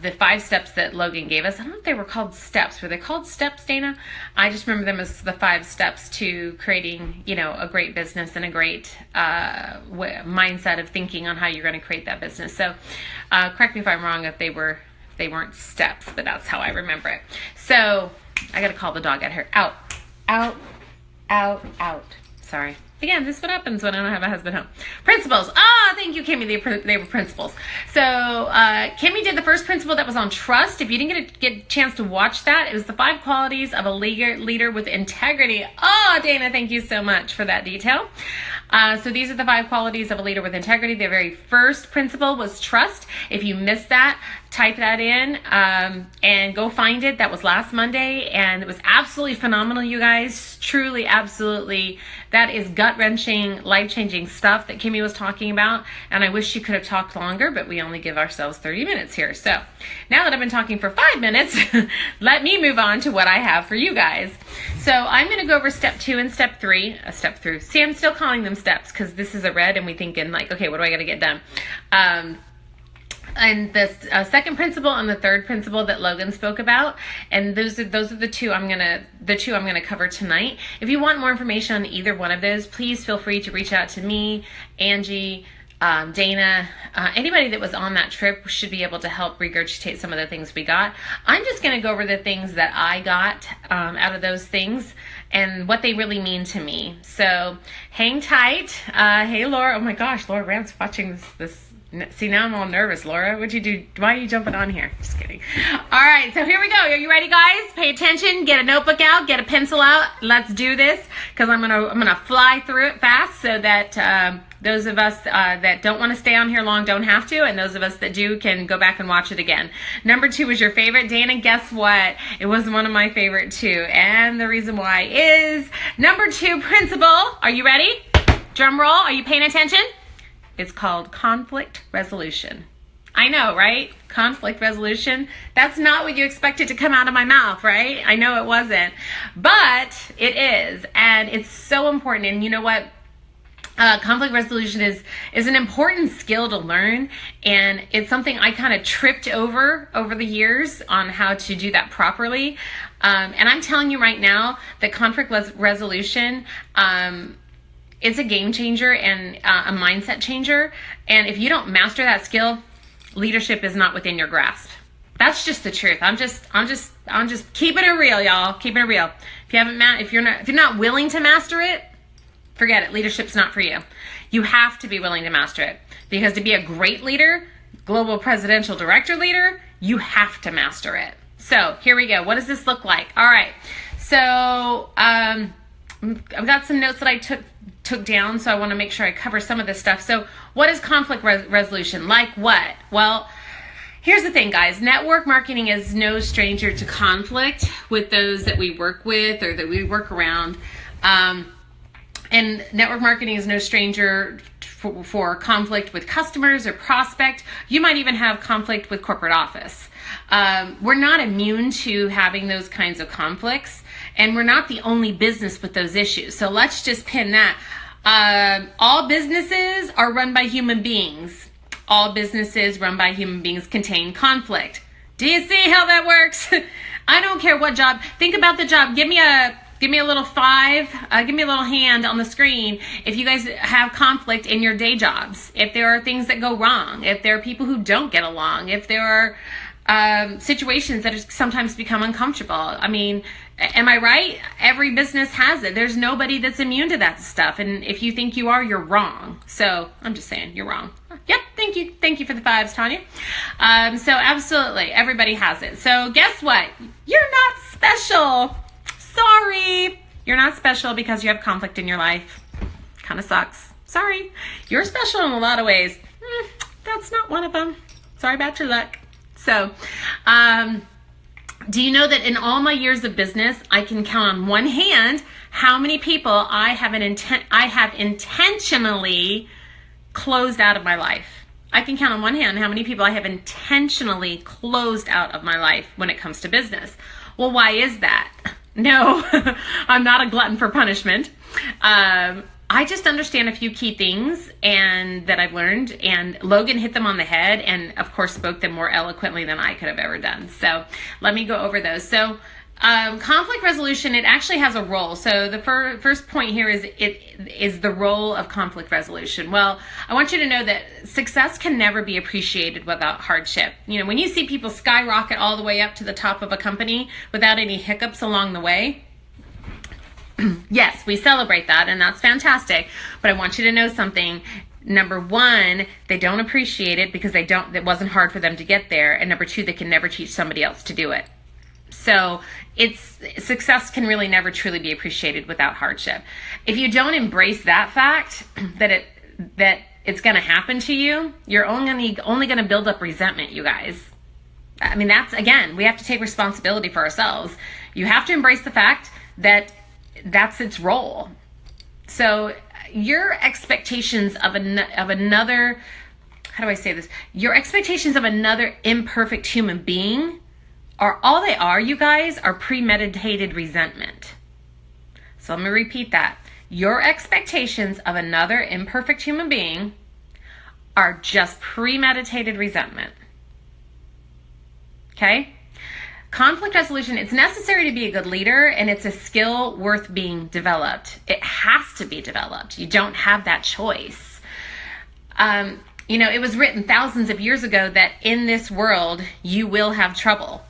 the 5 steps that Logan gave us. I don't know if they were called steps. Were they called steps, Dana? I just remember them as the 5 steps to creating, a great business and a great mindset of thinking on how you're going to create that business. So correct me if I'm wrong if they weren't steps, but that's how I remember it. So I got to call the dog out here. Out, out, out, out. Sorry. Again, this is what happens when I don't have a husband home. Principles. Thank you, Kimmy. They were principles. So Kimmy did the first principle that was on trust. If you didn't get a chance to watch that, it was the 5 qualities of a leader with integrity. Dana, thank you so much for that detail. So these are the 5 qualities of a leader with integrity. The very first principle was trust. If you missed that, type that in and go find it. That was last Monday, and it was absolutely phenomenal, you guys. Truly, absolutely. That is gut-wrenching, life-changing stuff that Kimmy was talking about, and I wish she could have talked longer, but we only give ourselves 30 minutes here. So now that I've been talking for 5 minutes, let me move on to what I have for you guys. So I'm going to go over step 2 and step 3. Step through. See, I'm still calling them steps because this is a red, and we thinking like, okay, what do I got to get done? And the second principle and the third principle that Logan spoke about, and those are the two I'm gonna cover tonight. If you want more information on either one of those, please feel free to reach out to me, Angie, Dana, anybody that was on that trip should be able to help regurgitate some of the things we got. I'm just going to go over the things that I got out of those things and what they really mean to me. So hang tight. Hey, Laura. Oh my gosh, Laura Rand's watching this. See, now I'm all nervous, Laura. What'd you do? Why are you jumping on here? Just kidding. All right, so here we go. Are you ready, guys? Pay attention. Get a notebook out. Get a pencil out. Let's do this because I'm gonna fly through it fast so that those of us that don't want to stay on here long don't have to, and those of us that do can go back and watch it again. Number 2 was your favorite. Dana, guess what? It was one of my favorite too, and the reason why is number 2 principle. Are you ready? Drum roll. Are you paying attention? It's called conflict resolution. I know, right? Conflict resolution. That's not what you expected to come out of my mouth, right? I know it wasn't, but it is, and it's so important. And you know what? Conflict resolution is an important skill to learn, and it's something I kind of tripped over the years on how to do that properly. And I'm telling you right now that conflict resolution, it's a game changer and a mindset changer. And if you don't master that skill, leadership is not within your grasp. That's just the truth. I'm just keeping it real, y'all. Keeping it real. If you're not willing to master it, forget it. Leadership's not for you. You have to be willing to master it, because to be a great leader, global presidential director leader, you have to master it. So here we go. What does this look like? All right. So I've got some notes that I took down, so I want to make sure I cover some of this stuff. So what is conflict resolution? Like what? Well, here's the thing, guys. Network marketing is no stranger to conflict with those that we work with or that we work around. And network marketing is no stranger for conflict with customers or prospect. You might even have conflict with corporate office. We're not immune to having those kinds of conflicts, and we're not the only business with those issues. So let's just pin that. All businesses are run by human beings. All businesses run by human beings contain conflict. Do you see how that works? I don't care what job. Think about the job. Give me a little 5. Give me a little hand on the screen if you guys have conflict in your day jobs. If there are things that go wrong. If there are people who don't get along. If there are situations that sometimes become uncomfortable. I mean, am I right? Every business has it. There's nobody that's immune to that stuff. And if you think you are, you're wrong. So I'm just saying, you're wrong. Yep, thank you. Thank you for the 5s, Tanya. So absolutely, everybody has it. So guess what? You're not special. Sorry. You're not special because you have conflict in your life. Kind of sucks. Sorry. You're special in a lot of ways. That's not one of them. Sorry about your luck. So, do you know that in all my years of business, I can count on one hand how many people I have intentionally closed out of my life? I can count on one hand how many people I have intentionally closed out of my life when it comes to business. Well, why is that? No, I'm not a glutton for punishment. I just understand a few key things and that I've learned, and Logan hit them on the head and of course spoke them more eloquently than I could have ever done. So let me go over those. So conflict resolution, it actually has a role. So the first point here is the role of conflict resolution. Well, I want you to know that success can never be appreciated without hardship. You know, when you see people skyrocket all the way up to the top of a company without any hiccups along the way, yes, we celebrate that, and that's fantastic. But I want you to know something. Number one, they don't appreciate it because it wasn't hard for them to get there. And number two, they can never teach somebody else to do it. So success can really never truly be appreciated without hardship. If you don't embrace that fact, that it's going to happen to you, you're only going to build up resentment, you guys. I mean, again, we have to take responsibility for ourselves. You have to embrace the fact that that's its role. So your expectations of another, how do I say this? Your expectations of another imperfect human being you guys, are premeditated resentment. So let me repeat that. Your expectations of another imperfect human being are just premeditated resentment. Okay? Conflict resolution, it's necessary to be a good leader, and it's a skill worth being developed. It has to be developed. You don't have that choice. You know, it was written thousands of years ago that in this world, you will have trouble.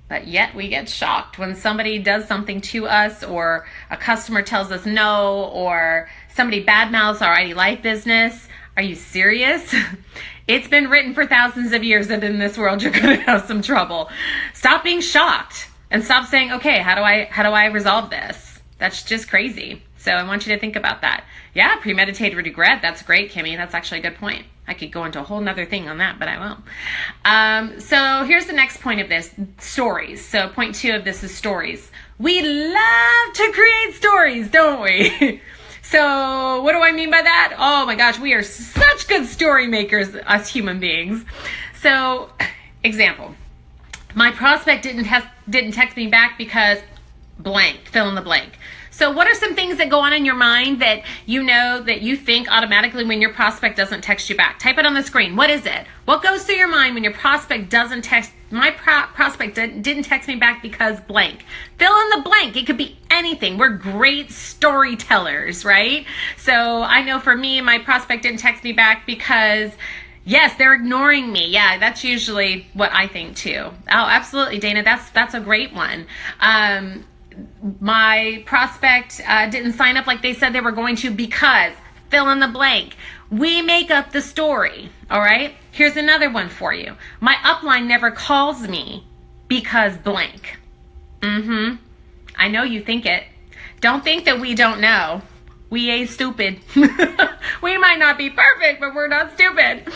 But yet we get shocked when somebody does something to us, or a customer tells us no, or somebody badmouths our ID Life business. Are you serious? It's been written for thousands of years that in this world you're going to have some trouble. Stop being shocked and stop saying, okay, how do I resolve this? That's just crazy. So I want you to think about that. Yeah, premeditated regret. That's great, Kimmy. That's actually a good point. I could go into a whole nother thing on that, but I won't. So here's the next point of this, stories. So point 2 of this is stories. We love to create stories, don't we? So what do I mean by that? Oh my gosh, we are such good story makers, us human beings. So, example, my prospect didn't text me back because blank, fill in the blank. So what are some things that go on in your mind that you know that you think automatically when your prospect doesn't text you back? Type it on the screen. What is it? What goes through your mind when your prospect doesn't text? My prospect didn't text me back because blank. Fill in the blank. It could be anything. We're great storytellers, right? So I know for me, my prospect didn't text me back because, yes, they're ignoring me. Yeah, that's usually what I think too. Oh, absolutely, Dana. That's a great one. My prospect didn't sign up like they said they were going to because fill in the blank. We make up the story, all right? Here's another one for you. My upline never calls me because blank. I know you think it. Don't think that we don't know. We ain't stupid. We might not be perfect, but we're not stupid.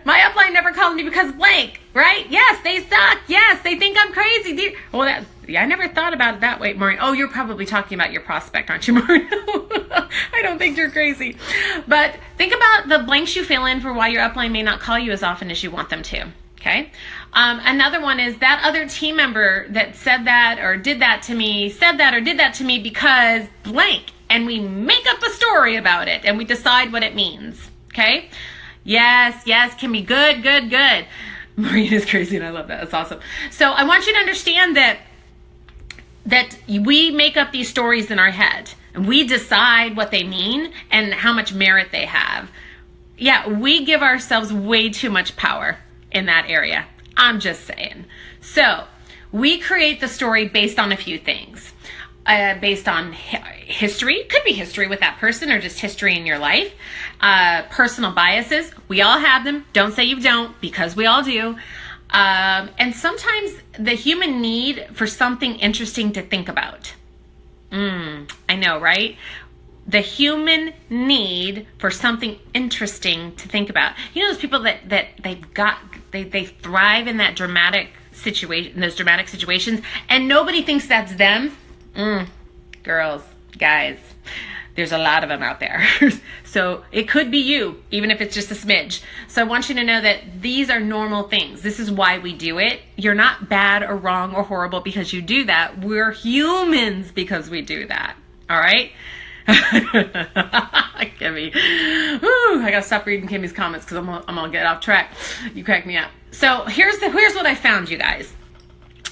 My upline never calls me because blank, right? Yes, they suck. Yes, they think I'm crazy. Well, I never thought about it that way, Maureen. Oh, you're probably talking about your prospect, aren't you, Maureen? I don't think you're crazy. But think about the blanks you fill in for why your upline may not call you as often as you want them to. Okay. Another one is that other team member that said that or did that to me, said that or did that to me because blank. And we make up a story about it and we decide what it means. Okay? Yes, can be good. Maureen is crazy and I love that. That's awesome. So I want you to understand that we make up these stories in our head and we decide what they mean and how much merit they have. Yeah, we give ourselves way too much power in that area. I'm just saying. So we create the story based on a few things. Based on history, could be history with that person or just history in your life. Personal biases, we all have them. Don't say you don't, because we all do. And sometimes the human need for something interesting to think about. I know, right? The human need for something interesting to think about. You know those people that they thrive in that dramatic situation, in those dramatic situations, and nobody thinks that's them. Girls, guys, there's a lot of them out there. So it could be you, even if it's just a smidge. So I want you to know that these are normal things. This is why we do it. You're not bad or wrong or horrible because you do that. We're humans because we do that. All right? Kimmy. Whew, I gotta stop reading Kimmy's comments because I'm gonna get off track. You crack me up. So here's what I found, you guys.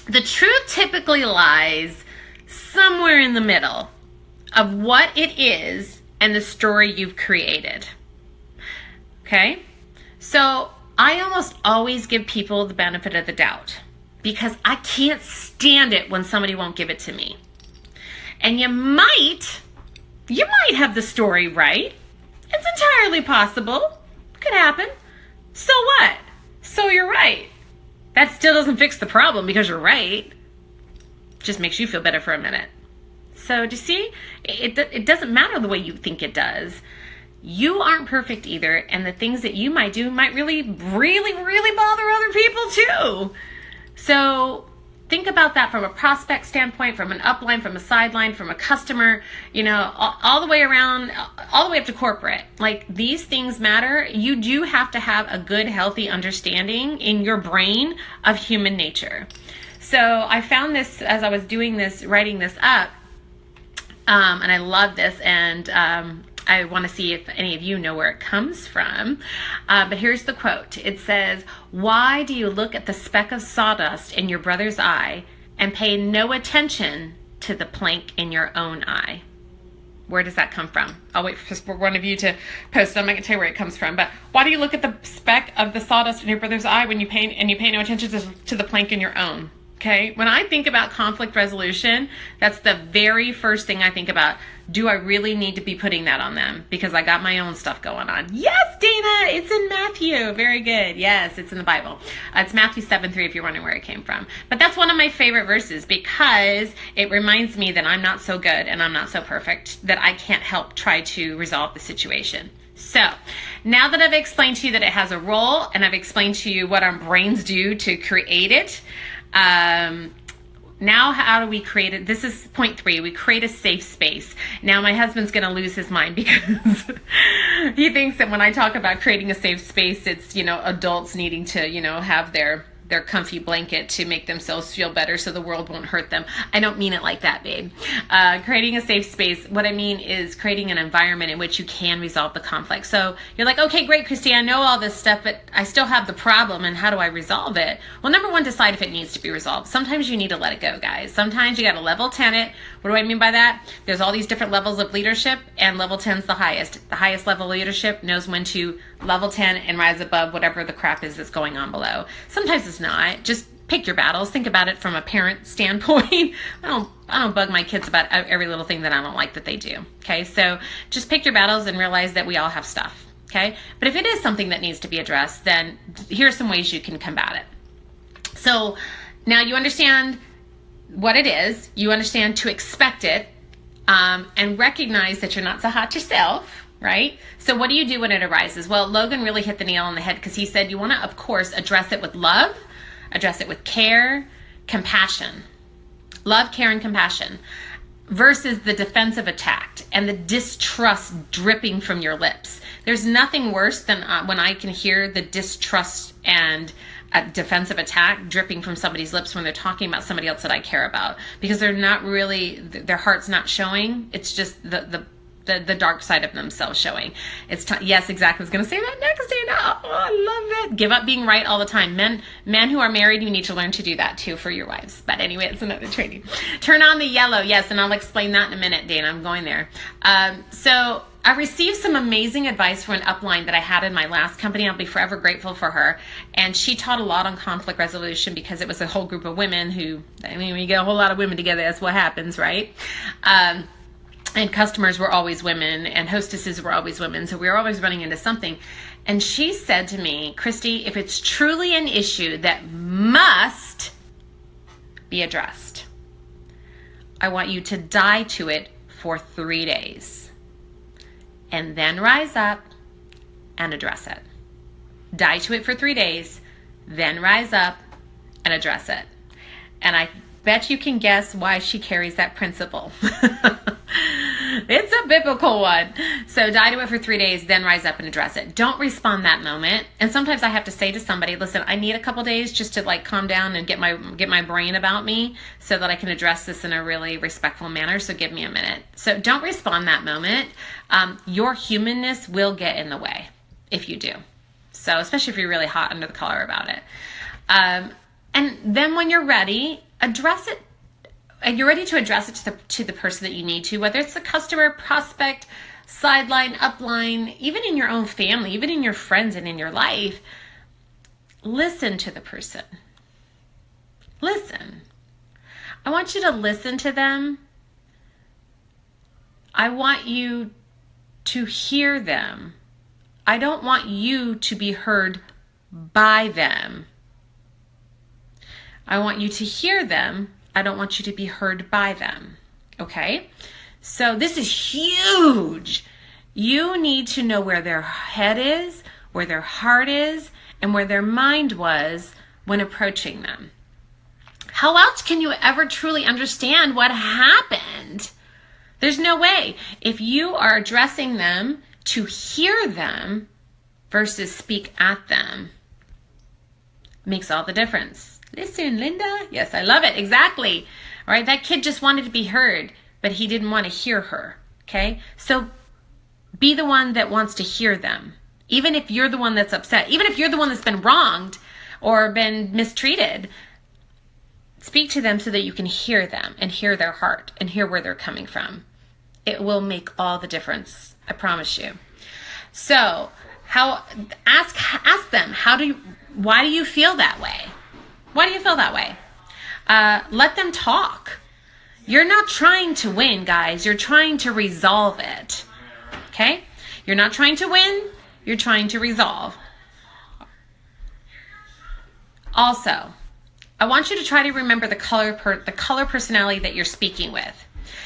The truth typically lies somewhere in the middle of what it is and the story you've created. Okay? So I almost always give people the benefit of the doubt because I can't stand it when somebody won't give it to me. And you might have the story right. It's entirely possible. Could happen. So what? So you're right. That still doesn't fix the problem because you're right. Just makes you feel better for a minute. So do you see? It doesn't matter the way you think it does. You aren't perfect either, and the things that you might do might really, really, really bother other people too. So think about that from a prospect standpoint, from an upline, from a sideline, from a customer, all the way around, all the way up to corporate. Like, these things matter. You do have to have a good, healthy understanding in your brain of human nature. So I found this as I was doing this, writing this up, and I love this, and I want to see if any of you know where it comes from. But here's the quote. It says, "Why do you look at the speck of sawdust in your brother's eye and pay no attention to the plank in your own eye?" Where does that come from? I'll wait for one of you to post it. I'm not going to tell you where it comes from. But why do you look at the speck of the sawdust in your brother's eye when you pay no attention to the plank in your own? Okay, when I think about conflict resolution, that's the very first thing I think about. Do I really need to be putting that on them? Because I got my own stuff going on. Yes, Dana, it's in Matthew. Very good. Yes, it's in the Bible. It's Matthew 7:3 if you're wondering where it came from. But that's one of my favorite verses because it reminds me that I'm not so good and I'm not so perfect that I can't help try to resolve the situation. So now that I've explained to you that it has a role and I've explained to you what our brains do to create it, now how do we create it? This is point 3. We create a safe space. Now my husband's going to lose his mind because he thinks that when I talk about creating a safe space, it's, adults needing to, have their comfy blanket to make themselves feel better so the world won't hurt them. I don't mean it like that, babe. Creating a safe space, what I mean is creating an environment in which you can resolve the conflict. So you're like, okay, great, Christy, I know all this stuff, but I still have the problem, and how do I resolve it? Well, number 1, decide if it needs to be resolved. Sometimes you need to let it go, guys. Sometimes you got to level 10 it. What do I mean by that? There's all these different levels of leadership, and level 10 is the highest. The highest level of leadership knows when to level 10 and rise above whatever the crap is that's going on below. Sometimes it's not. Just pick your battles. Think about it from a parent standpoint. I don't bug my kids about every little thing that I don't like that they do. Okay, so just pick your battles and realize that we all have stuff. Okay, but if it is something that needs to be addressed, then here's some ways you can combat it. So now you understand what it is. You understand to expect it, and recognize that you're not so hot yourself. Right? So what do you do when it arises? Well, Logan really hit the nail on the head because he said you want to, of course, address it with love, address it with care, compassion. Love, care, and compassion versus the defensive attack and the distrust dripping from your lips. There's nothing worse than when I can hear the distrust and a defensive attack dripping from somebody's lips when they're talking about somebody else that I care about, because they're not really, their heart's not showing. It's just the dark side of themselves showing. Yes, exactly. I was going to say that next, Dana. Oh, I love it. Give up being right all the time. Men who are married, you need to learn to do that too for your wives. But anyway, it's another training. Turn on the yellow. Yes, and I'll explain that in a minute, Dana. I'm going there. So I received some amazing advice from an upline that I had in my last company. I'll be forever grateful for her. And she taught a lot on conflict resolution because it was a whole group of women who, when you get a whole lot of women together, that's what happens, right? And customers were always women, and hostesses were always women, so we were always running into something. And she said to me, Christy, if it's truly an issue that must be addressed, I want you to die to it for 3 days, and then rise up and address it. Die to it for 3 days, then rise up and address it. And I bet you can guess why she carries that principle. It's a biblical one. So die to it for 3 days, then rise up and address it. Don't respond that moment. And sometimes I have to say to somebody, listen, I need a couple days just to like calm down and get my brain about me so that I can address this in a really respectful manner. So give me a minute. So don't respond that moment. Your humanness will get in the way if you do. So especially if you're really hot under the collar about it. And then when you're ready, address it. And you're ready to address it to the person that you need to, whether it's a customer, prospect, sideline, upline, even in your own family, even in your friends and in your life. Listen to the person. Listen. I want you to listen to them. I want you to hear them. I don't want you to be heard by them. I want you to hear them. I don't want you to be heard by them. Okay? So this is huge. You need to know where their head is, where their heart is, and where their mind was when approaching them. How else can you ever truly understand what happened? There's no way. If you are addressing them to hear them versus speak at them, makes all the difference. Listen, Linda. Yes, I love it. Exactly. All right. That kid just wanted to be heard, but he didn't want to hear her. Okay. So be the one that wants to hear them. Even if you're the one that's upset, even if you're the one that's been wronged or been mistreated, speak to them so that you can hear them and hear their heart and hear where they're coming from. It will make all the difference. I promise you. So ask them, why do you feel that way? Why do you feel that way? Let them talk. You're not trying to win, guys. You're trying to resolve it. Okay? You're not trying to win. You're trying to resolve. Also, I want you to try to remember the color personality that you're speaking with.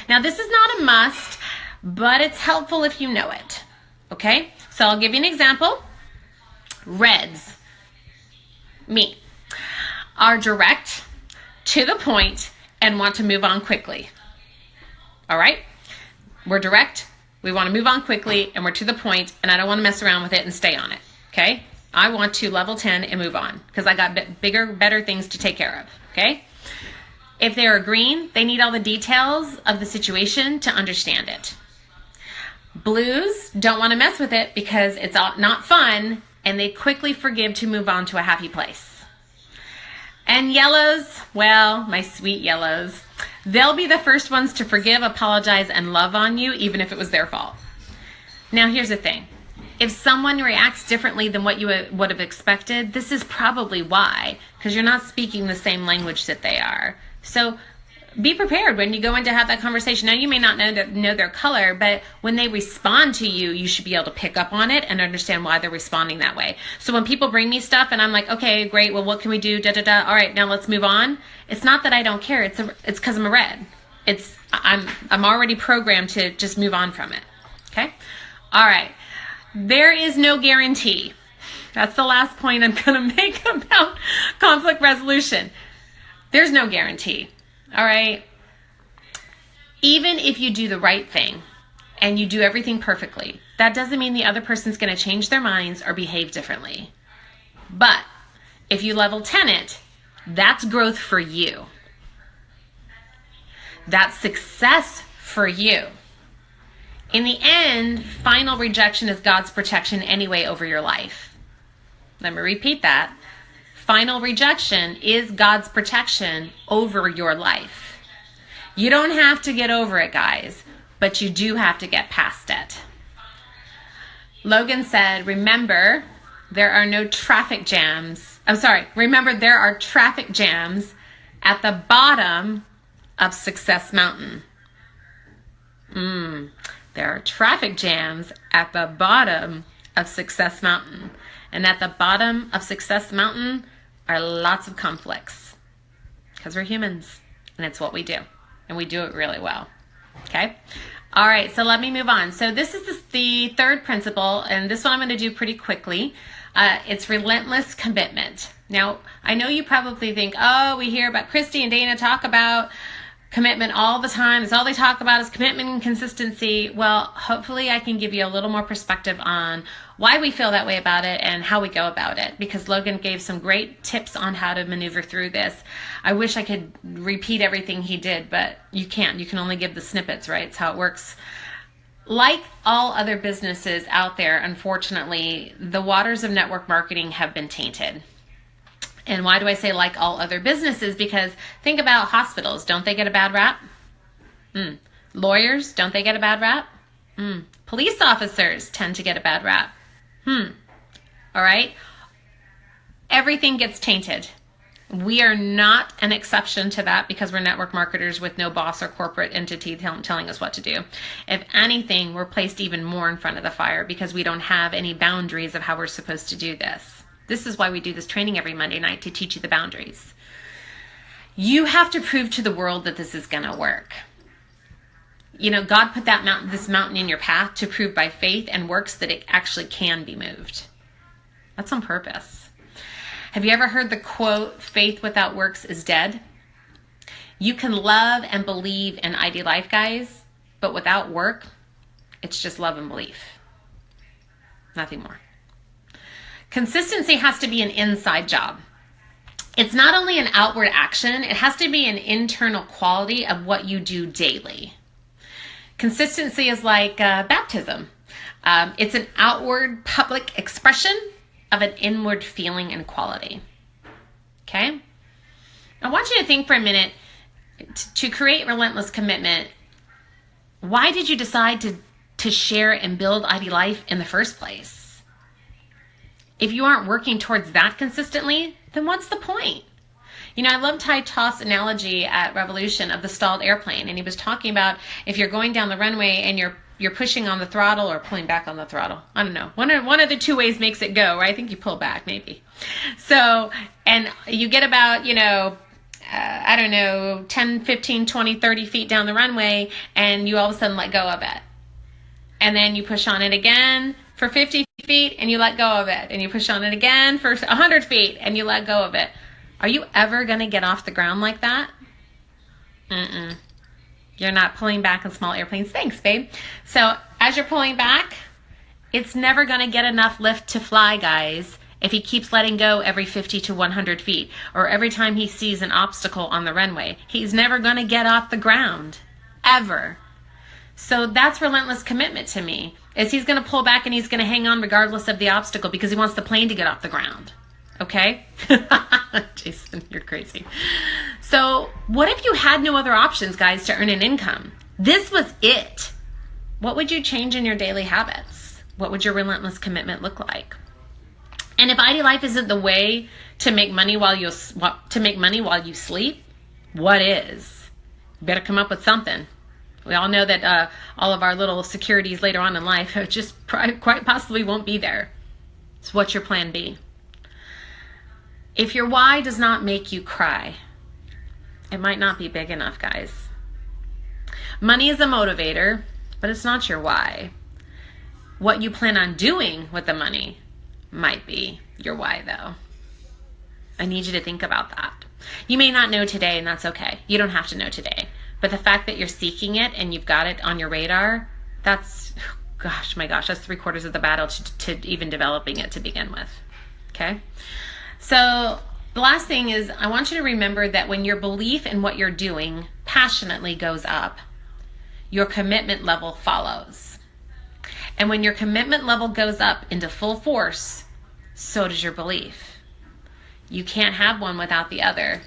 Now, this is not a must, but it's helpful if you know it. Okay? So I'll give you an example. Reds. Me. Are direct, to the point, and want to move on quickly. All right? We're direct, we want to move on quickly, and we're to the point, and I don't want to mess around with it and stay on it. Okay? I want to level 10 and move on because I got bigger, better things to take care of. Okay? If they are green, they need all the details of the situation to understand it. Blues don't want to mess with it because it's not fun, and they quickly forgive to move on to a happy place. And yellows, well, my sweet yellows, they'll be the first ones to forgive, apologize, and love on you, even if it was their fault. Now, here's the thing. If someone reacts differently than what you would have expected, this is probably why, because you're not speaking the same language that they are. So be prepared when you go in to have that conversation. Now, you may not know their color, but when they respond to you, you should be able to pick up on it and understand why they're responding that way. So when people bring me stuff and I'm like, okay, great, well, what can we do? Da, da, da. All right, now let's move on. It's not that I don't care. It's because I'm a red. I'm already programmed to just move on from it. Okay? All right. There is no guarantee. That's the last point I'm going to make about conflict resolution. There's no guarantee. All right. Even if you do the right thing and you do everything perfectly, that doesn't mean the other person's going to change their minds or behave differently. But if you level 10 it, that's growth for you. That's success for you. In the end, final rejection is God's protection anyway over your life. Let me repeat that. Final rejection is God's protection over your life. You don't have to get over it, guys, but you do have to get past it. Logan said, remember, there are traffic jams at the bottom of Success Mountain. There are traffic jams at the bottom of Success Mountain. And at the bottom of Success Mountain are lots of conflicts because we're humans and it's what we do and we do it really well. Okay. All right. So let me move on. So this is the third principle, and this one I'm going to do pretty quickly. It's relentless commitment. Now, I know you probably think, oh, we hear about Christy and Dana talk about commitment all the time. It's all they talk about is commitment and consistency. Well, hopefully I can give you a little more perspective on why we feel that way about it and how we go about it, because Logan gave some great tips on how to maneuver through this. I wish I could repeat everything he did, but you can't. You can only give the snippets, right? It's how it works. Like all other businesses out there, unfortunately, the waters of network marketing have been tainted. And why do I say like all other businesses? Because think about hospitals. Don't they get a bad rap? Lawyers, don't they get a bad rap? Police officers tend to get a bad rap. All right? Everything gets tainted. We are not an exception to that because we're network marketers with no boss or corporate entity telling us what to do. If anything, we're placed even more in front of the fire because we don't have any boundaries of how we're supposed to do this. This is why we do this training every Monday night, to teach you the boundaries. You have to prove to the world that this is going to work. You know, God put this mountain in your path to prove by faith and works that it actually can be moved. That's on purpose. Have you ever heard the quote, faith without works is dead? You can love and believe in ID Life, guys, but without work, it's just love and belief. Nothing more. Consistency has to be an inside job. It's not only an outward action, it has to be an internal quality of what you do daily. Consistency is like baptism. It's an outward public expression of an inward feeling and quality. Okay? I want you to think for a minute, to create relentless commitment, why did you decide to share and build ID Life in the first place? If you aren't working towards that consistently, then what's the point? You know, I love Ty Toss' analogy at Revolution of the stalled airplane. And he was talking about if you're going down the runway and you're pushing on the throttle or pulling back on the throttle. I don't know. One of the two ways makes it go, right? I think you pull back maybe. So, and you get about, 10, 15, 20, 30 feet down the runway and you all of a sudden let go of it. And then you push on it again for 50 feet and you let go of it. And you push on it again for 100 feet and you let go of it. Are you ever going to get off the ground like that? You're not pulling back in small airplanes. Thanks, babe. So as you're pulling back, it's never going to get enough lift to fly, guys, if he keeps letting go every 50 to 100 feet or every time he sees an obstacle on the runway. He's never going to get off the ground, ever. So that's relentless commitment to me, is he's going to pull back and he's going to hang on regardless of the obstacle because he wants the plane to get off the ground. Okay? Jason, you're crazy. So what if you had no other options, guys, to earn an income? This was it. What would you change in your daily habits? What would your relentless commitment look like? And if ID Life isn't the way to make money while you sleep, what is? You better come up with something. We all know that all of our little securities later on in life just quite possibly won't be there. So what's your plan B? If your why does not make you cry, it might not be big enough, guys. Money is a motivator, but it's not your why. What you plan on doing with the money might be your why, though. I need you to think about that. You may not know today, and that's okay. You don't have to know today. But the fact that you're seeking it and you've got it on your radar, that's, that's 3/4 of the battle to even developing it to begin with. Okay? So the last thing is, I want you to remember that when your belief in what you're doing passionately goes up, your commitment level follows. And when your commitment level goes up into full force, so does your belief. You can't have one without the other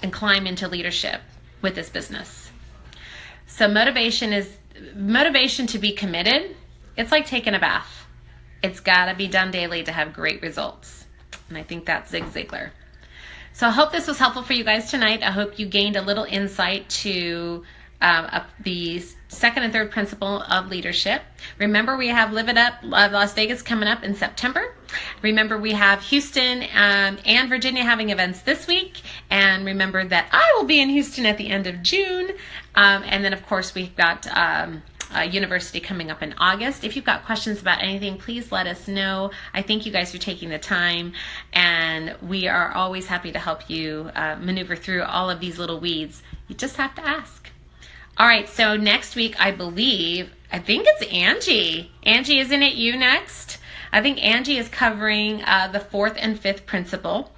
and climb into leadership with this business. So motivation to be committed. It's like taking a bath. It's got to be done daily to have great results. And I think that's Zig Ziglar. So I hope this was helpful for you guys tonight. I hope you gained a little insight to the second and third principle of leadership. Remember, we have Live It Up Las Vegas coming up in September. Remember, we have Houston and Virginia having events this week. And remember that I will be in Houston at the end of June. And then, of course, we've got University coming up in August. If you've got questions about anything, please let us know. I thank you guys for taking the time, and we are always happy to help you maneuver through all of these little weeds. You just have to ask. All right, so next week, I think it's Angie. Angie, isn't it you next? I think Angie is covering the 4th and 5th principle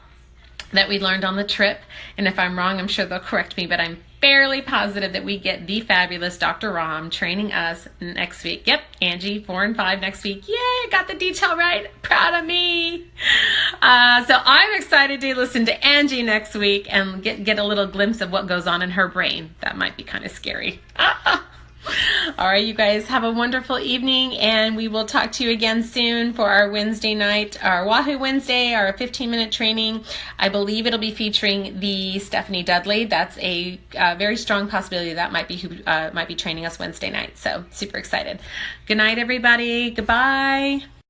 that we learned on the trip. And if I'm wrong, I'm sure they'll correct me, but I'm fairly positive that we get the fabulous Dr. Ram training us next week. Yep, Angie, 4 and 5 next week. Yay, got the detail right. Proud of me. So I'm excited to listen to Angie next week and get a little glimpse of what goes on in her brain. That might be kind of scary. All right, you guys have a wonderful evening, and we will talk to you again soon for our Wednesday night, our Wahoo Wednesday, our 15-minute training. I believe it'll be featuring the Stephanie Dudley. That's a very strong possibility that might be who might be training us Wednesday night. So super excited. Good night, everybody. Goodbye.